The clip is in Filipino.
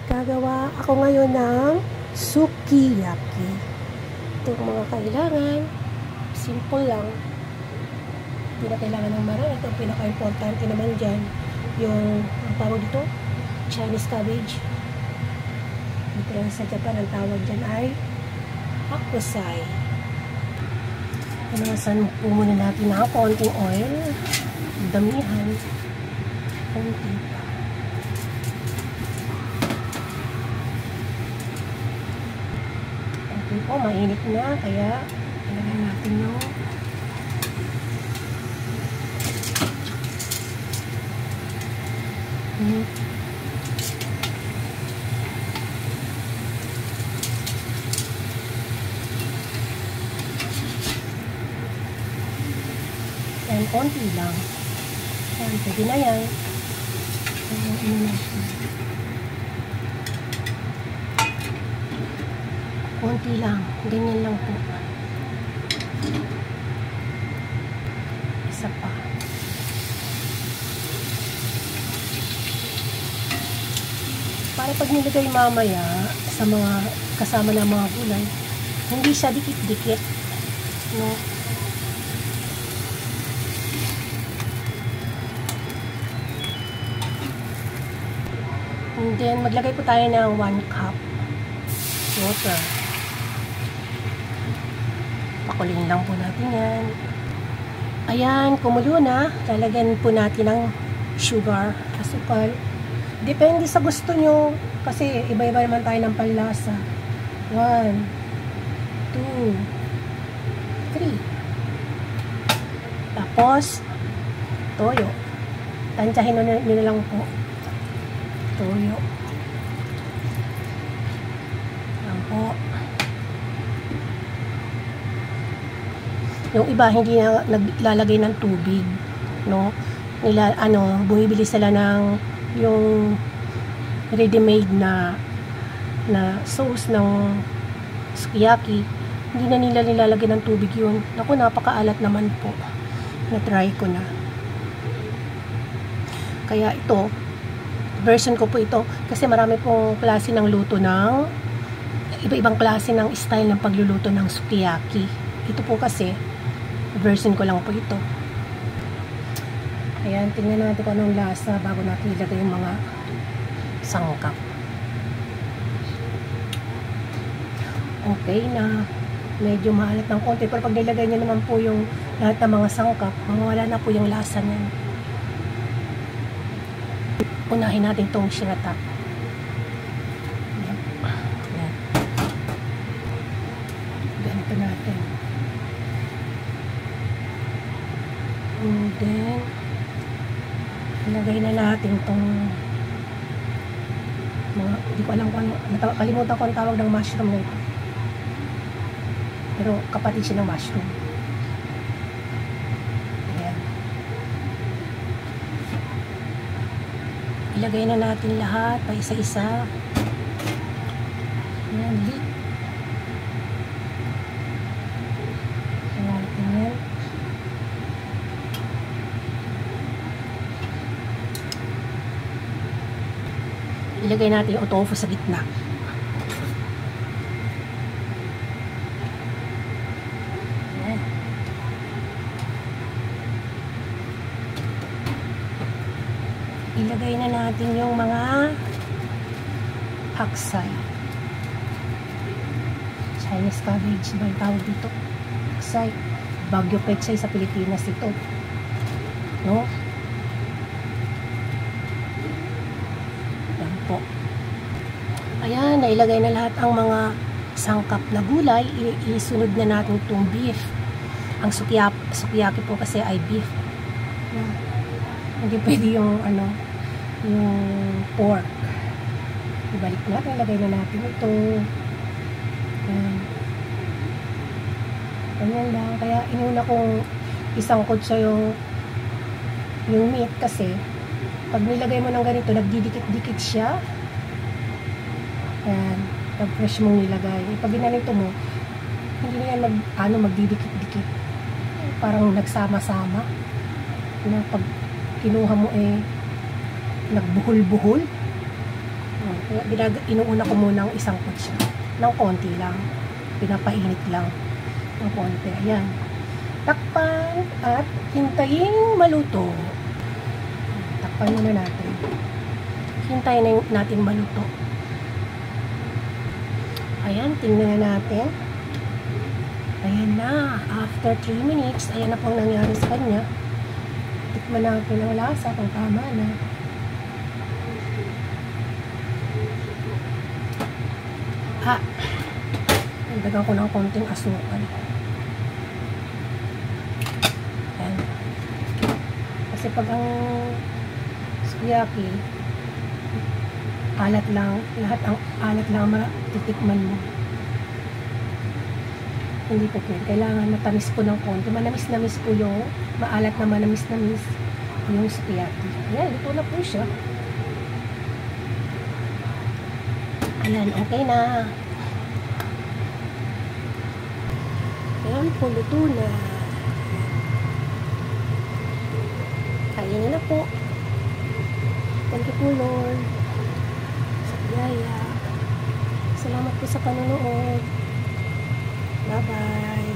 Gagawa ako ngayon ng sukiyaki. Ito mga kailangan. Simple lang. Hindi na kailangan ng marami. Ito ang pinaka-importante naman dyan. Yung, ang tawag dito, Chinese cabbage. Dito lang sa Japan, ang tawag dyan ay hakusai. Panasan po muna natin na konting oil. Damihan. Konti pa. Okay po, mainit na. Kaya, ilagay natin yung and konti lang. Yan, pwede na yan. Konti lang. Ganyan lang po. Isa pa. Para pag nilagay mamaya sa mga kasama ng mga gulay, hindi siya dikit-dikit. No? And then, maglagay po tayo ng 1 cup water. Pakulin lang po natin yan. Ayan, kumulo na. Lalagyan po natin ng sugar, asukal. Depende sa gusto nyo. Kasi iba-iba naman tayo ng panlasa. 1, 2, 3. Tapos, toyo. Tansyahin nyo na lang po. Toyo. Yan po. Yung iba, hindi na naglalagay ng tubig. No? Bumibili sila ng yung ready-made na sauce ng sukiyaki. Hindi na nila nilalagay ng tubig yun. Naku, napakaalat naman po. Na-try ko na. Kaya ito, version ko po ito kasi marami pong klase ng luto ng iba-ibang klase ng style ng pagluluto ng sukiyaki. Ito po kasi version ko lang po ito. Ayan, tingnan natin kung anong lasa bago natin ilagay yung mga sangkap. Okay na. Medyo maalat ng konti pero pag nilagay niyo naman po yung lahat ng mga sangkap, mawala na po yung lasa niyan. Unahin natin itong shirataki. Ayan. Ganito natin. And then, ilagay na natin itong mga, hindi ko alam kung kalimutan ko ang tawag ng mushroom na ito. Pero kapatid siya ng mushroom. Ilagay na natin lahat pa isa-isa. Ayan, ayan. Ilagay natin yung tofu sa gitna. Ayan. Ilagay na natin yung mga haksay. Chinese cabbage ba yung tawag dito? Haksay. Bagyo pechay sa Pilipinas ito. No? Yan po. Ayan, nailagay na lahat ang mga sangkap na gulay. Isunod na natin itong beef. Ang sukiyaki po kasi ay beef. Yan. Hindi pwede yung yung pork. Ibalik natin, lagay na natin ito. Ayan. Ganyan lang. Kaya inuna kong isangkot siya yung meat kasi pag nilagay mo ng ganito, nagdidikit-dikit siya. Ayan. Pag fresh mong nilagay. Pag ginanito mo, hindi na yan magdidikit-dikit. Parang nagsama-sama. Pag kinuha mo nagbuhol-buhol. Kaya inuuna ko muna ang isang pot siya. Ng konti lang. Pinapainit lang. Ng konti. Ayan. Takpan at hintayin maluto. Takpan muna natin. Hintayin na natin maluto. Ayan, tingnan na natin. Ayan na. After 3 minutes, ayan na pong nangyari sa kanya. Tikman natin ang lasa kung tama na. Nagdagan ko ng konting asukal. Ayan. Kasi pag ang sukiyaki, alat lang. Lahat ang alat lang matitikman mo. Hindi po pwede. Kailangan matamis po ng konti. Manamis-namis po yung maalat na manamis-namis yung sukiyaki. Ayan, ito na po siya. Ayan, okay na. Ayan po, luto na. Kainin na po. Thank you po, Lord. Sa biyaya. Salamat po sa panonood. Bye-bye.